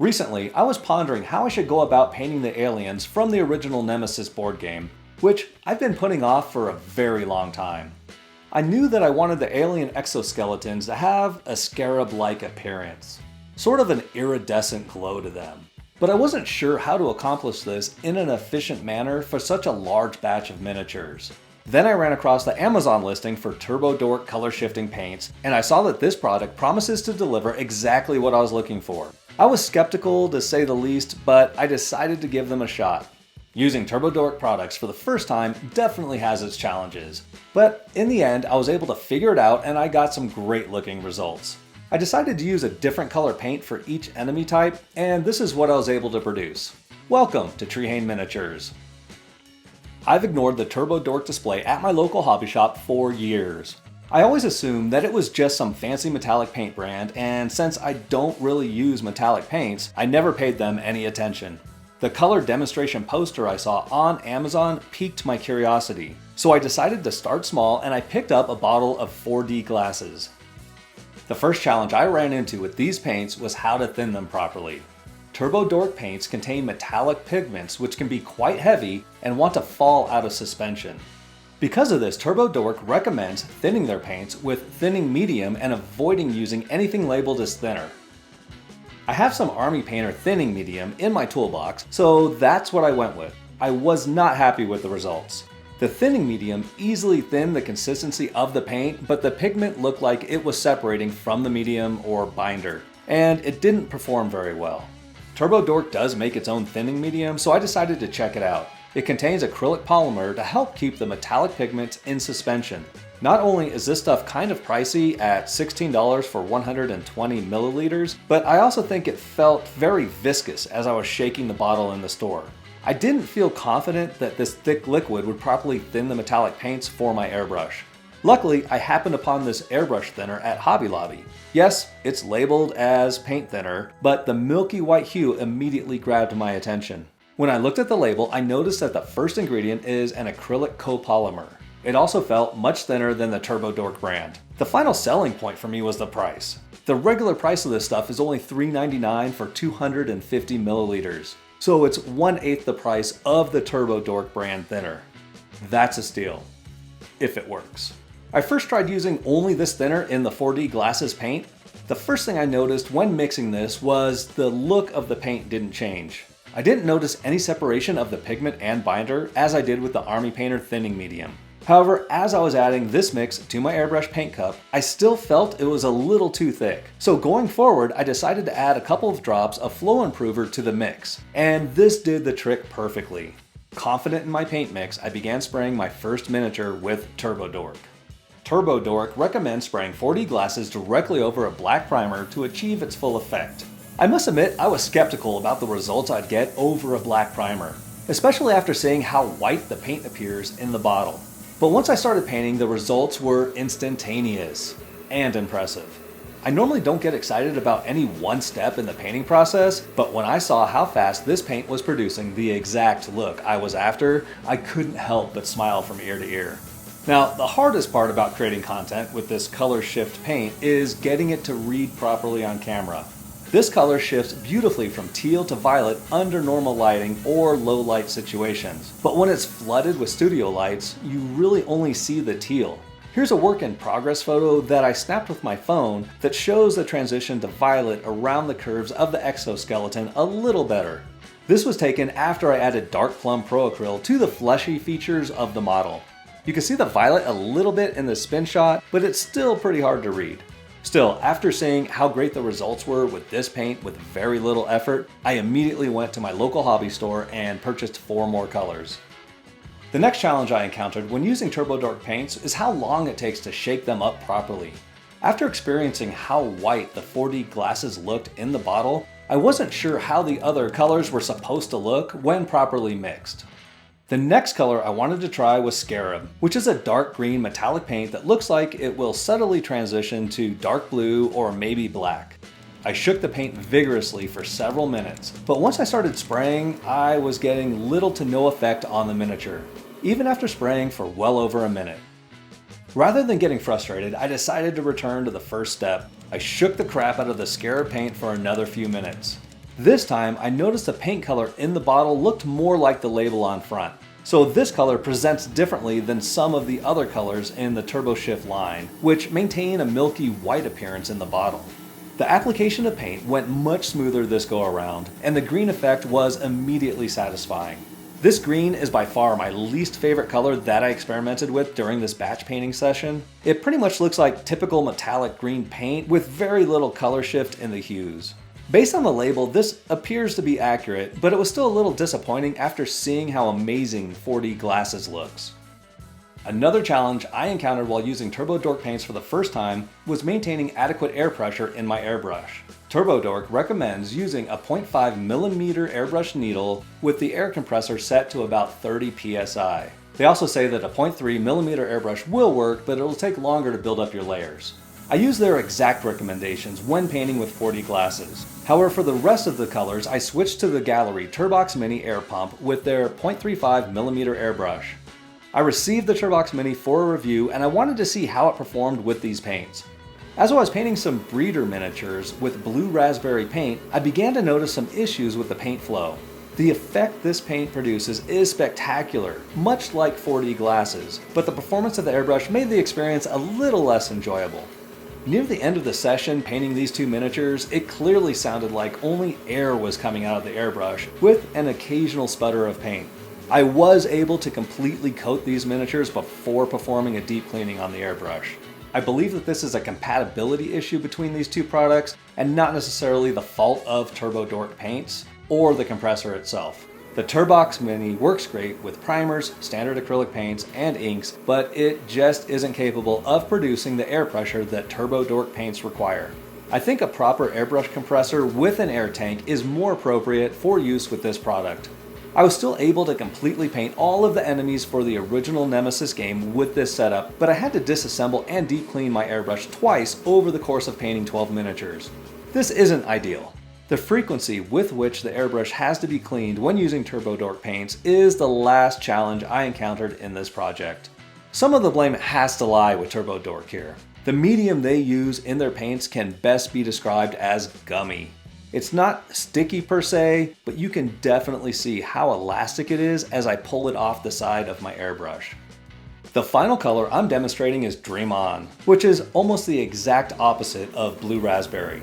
Recently, I was pondering how I should go about painting the aliens from the original Nemesis board game, which I've been putting off for a very long time. I knew that I wanted the alien exoskeletons to have a scarab-like appearance, sort of an iridescent glow to them. But I wasn't sure how to accomplish this in an efficient manner for such a large batch of miniatures. Then I ran across the Amazon listing for Turbo Dork color shifting paints, and I saw that this product promises to deliver exactly what I was looking for. I was skeptical to say the least, but I decided to give them a shot. Using Turbo Dork products for the first time definitely has its challenges, but in the end I was able to figure it out and I got some great looking results. I decided to use a different color paint for each enemy type, and this is what I was able to produce. Welcome to Trehane Miniatures. I've ignored the Turbo Dork display at my local hobby shop for years. I always assumed that it was just some fancy metallic paint brand, and since I don't really use metallic paints, I never paid them any attention. The color demonstration poster I saw on Amazon piqued my curiosity, so I decided to start small and I picked up a bottle of 4D glasses. The first challenge I ran into with these paints was how to thin them properly. Turbo Dork paints contain metallic pigments which can be quite heavy and want to fall out of suspension. Because of this, Turbo Dork recommends thinning their paints with thinning medium and avoiding using anything labeled as thinner. I have some Army Painter thinning medium in my toolbox, so that's what I went with. I was not happy with the results. The thinning medium easily thinned the consistency of the paint, but the pigment looked like it was separating from the medium or binder, and it didn't perform very well. Turbo Dork does make its own thinning medium, so I decided to check it out. It contains acrylic polymer to help keep the metallic pigments in suspension. Not only is this stuff kind of pricey at $16 for 120 milliliters, but I also think it felt very viscous as I was shaking the bottle in the store. I didn't feel confident that this thick liquid would properly thin the metallic paints for my airbrush. Luckily, I happened upon this airbrush thinner at Hobby Lobby. Yes, it's labeled as paint thinner, but the milky white hue immediately grabbed my attention. When I looked at the label, I noticed that the first ingredient is an acrylic copolymer. It also felt much thinner than the Turbo Dork brand. The final selling point for me was the price. The regular price of this stuff is only $3.99 for 250 milliliters. So it's 1/8 the price of the Turbo Dork brand thinner. That's a steal. If it works. I first tried using only this thinner in the 4D glasses paint. The first thing I noticed when mixing this was the look of the paint didn't change. I didn't notice any separation of the pigment and binder as I did with the Army Painter thinning medium. However, as I was adding this mix to my airbrush paint cup, I still felt it was a little too thick. So going forward, I decided to add a couple of drops of flow improver to the mix, and this did the trick perfectly. Confident in my paint mix, I began spraying my first miniature with Turbo Dork. Turbo Dork recommends spraying 4D glasses directly over a black primer to achieve its full effect. I must admit I was skeptical about the results I'd get over a black primer, especially after seeing how white the paint appears in the bottle. But once I started painting, the results were instantaneous and impressive. I normally don't get excited about any one step in the painting process, but when I saw how fast this paint was producing the exact look I was after, I couldn't help but smile from ear to ear. Now, the hardest part about creating content with this color shift paint is getting it to read properly on camera. This color shifts beautifully from teal to violet under normal lighting or low light situations. But when it's flooded with studio lights, you really only see the teal. Here's a work in progress photo that I snapped with my phone that shows the transition to violet around the curves of the exoskeleton a little better. This was taken after I added Dark Plum Pro Acryl to the fleshy features of the model. You can see the violet a little bit in the spin shot, but it's still pretty hard to read. Still, after seeing how great the results were with this paint with very little effort, I immediately went to my local hobby store and purchased 4 more colors. The next challenge I encountered when using Turbo Dork paints is how long it takes to shake them up properly. After experiencing how white the 4D glasses looked in the bottle, I wasn't sure how the other colors were supposed to look when properly mixed. The next color I wanted to try was Scarab, which is a dark green metallic paint that looks like it will subtly transition to dark blue or maybe black. I shook the paint vigorously for several minutes, but once I started spraying, I was getting little to no effect on the miniature, even after spraying for well over a minute. Rather than getting frustrated, I decided to return to the first step. I shook the crap out of the Scarab paint for another few minutes. This time, I noticed the paint color in the bottle looked more like the label on front. So this color presents differently than some of the other colors in the Turbo Shift line, which maintain a milky white appearance in the bottle. The application of paint went much smoother this go around, and the green effect was immediately satisfying. This green is by far my least favorite color that I experimented with during this batch painting session. It pretty much looks like typical metallic green paint with very little color shift in the hues. Based on the label, this appears to be accurate, but it was still a little disappointing after seeing how amazing 4D glasses looks. Another challenge I encountered while using Turbo Dork paints for the first time was maintaining adequate air pressure in my airbrush. Turbo Dork recommends using a 0.5mm airbrush needle with the air compressor set to about 30 psi. They also say that a 0.3mm airbrush will work, but it'll take longer to build up your layers. I use their exact recommendations when painting with 4D glasses. However, for the rest of the colors, I switched to the Gallery Turbox Mini Air Pump with their 0.35mm airbrush. I received the Turbox Mini for a review and I wanted to see how it performed with these paints. As I was painting some breeder miniatures with blue raspberry paint, I began to notice some issues with the paint flow. The effect this paint produces is spectacular, much like 4D glasses, but the performance of the airbrush made the experience a little less enjoyable. Near the end of the session painting these two miniatures, it clearly sounded like only air was coming out of the airbrush, with an occasional sputter of paint. I was able to completely coat these miniatures before performing a deep cleaning on the airbrush. I believe that this is a compatibility issue between these two products, and not necessarily the fault of Turbo Dork paints, or the compressor itself. The Turbox Mini works great with primers, standard acrylic paints, and inks, but it just isn't capable of producing the air pressure that Turbo Dork paints require. I think a proper airbrush compressor with an air tank is more appropriate for use with this product. I was still able to completely paint all of the enemies for the original Nemesis game with this setup, but I had to disassemble and deep clean my airbrush twice over the course of painting 12 miniatures. This isn't ideal. The frequency with which the airbrush has to be cleaned when using Turbo Dork paints is the last challenge I encountered in this project. Some of the blame has to lie with Turbo Dork here. The medium they use in their paints can best be described as gummy. It's not sticky per se, but you can definitely see how elastic it is as I pull it off the side of my airbrush. The final color I'm demonstrating is Dream On, which is almost the exact opposite of Blue Raspberry.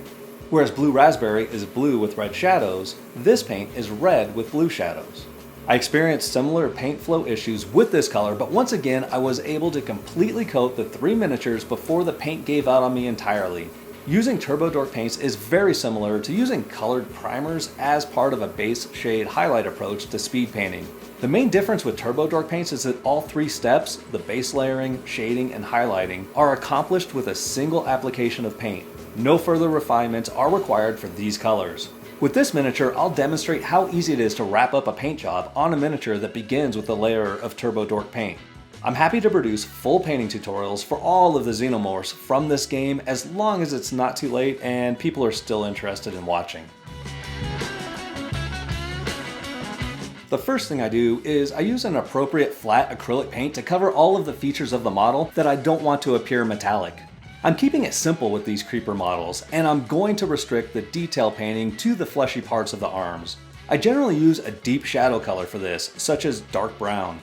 Whereas Blue Raspberry is blue with red shadows, this paint is red with blue shadows. I experienced similar paint flow issues with this color, but once again I was able to completely coat the 3 miniatures before the paint gave out on me entirely. Using Turbo Dork paints is very similar to using colored primers as part of a base shade highlight approach to speed painting. The main difference with Turbo Dork paints is that all 3 steps, the base layering, shading, and highlighting, are accomplished with a single application of paint. No further refinements are required for these colors. With this miniature, I'll demonstrate how easy it is to wrap up a paint job on a miniature that begins with a layer of Turbo Dork paint. I'm happy to produce full painting tutorials for all of the Xenomorphs from this game as long as it's not too late and people are still interested in watching. The first thing I do is I use an appropriate flat acrylic paint to cover all of the features of the model that I don't want to appear metallic. I'm keeping it simple with these creeper models, and I'm going to restrict the detail painting to the fleshy parts of the arms. I generally use a deep shadow color for this, such as dark brown.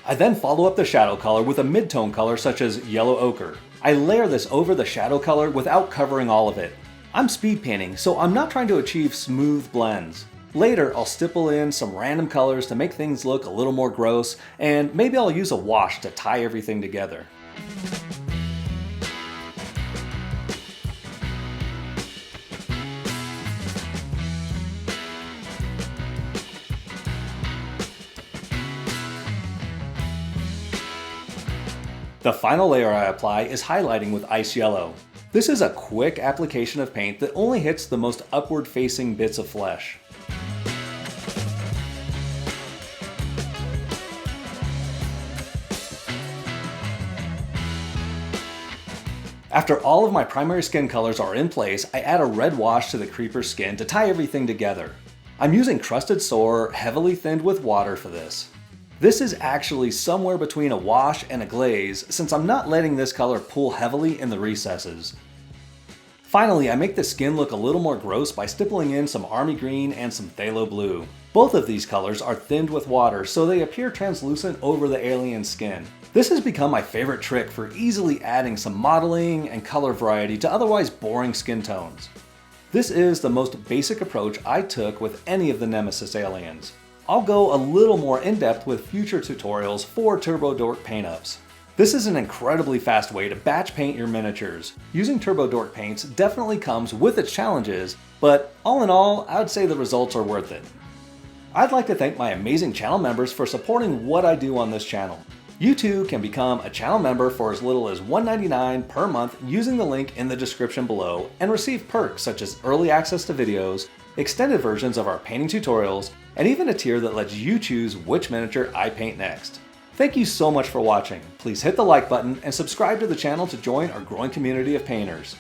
I then follow up the shadow color with a mid-tone color such as yellow ochre. I layer this over the shadow color without covering all of it. I'm speed painting, so I'm not trying to achieve smooth blends. Later, I'll stipple in some random colors to make things look a little more gross, and maybe I'll use a wash to tie everything together. The final layer I apply is highlighting with ice yellow. This is a quick application of paint that only hits the most upward facing bits of flesh. After all of my primary skin colors are in place, I add a red wash to the creeper's skin to tie everything together. I'm using crusted soar, heavily thinned with water for this. This is actually somewhere between a wash and a glaze, since I'm not letting this color pool heavily in the recesses. Finally, I make the skin look a little more gross by stippling in some army green and some phthalo blue. Both of these colors are thinned with water, so they appear translucent over the alien skin. This has become my favorite trick for easily adding some modeling and color variety to otherwise boring skin tones. This is the most basic approach I took with any of the Nemesis aliens. I'll go a little more in-depth with future tutorials for Turbo Dork paint-ups. This is an incredibly fast way to batch paint your miniatures. Using Turbo Dork paints definitely comes with its challenges, but all in all, I would say the results are worth it. I'd like to thank my amazing channel members for supporting what I do on this channel. You too can become a channel member for as little as $1.99 per month using the link in the description below and receive perks such as early access to videos, extended versions of our painting tutorials, and even a tier that lets you choose which miniature I paint next. Thank you so much for watching. Please hit the like button and subscribe to the channel to join our growing community of painters.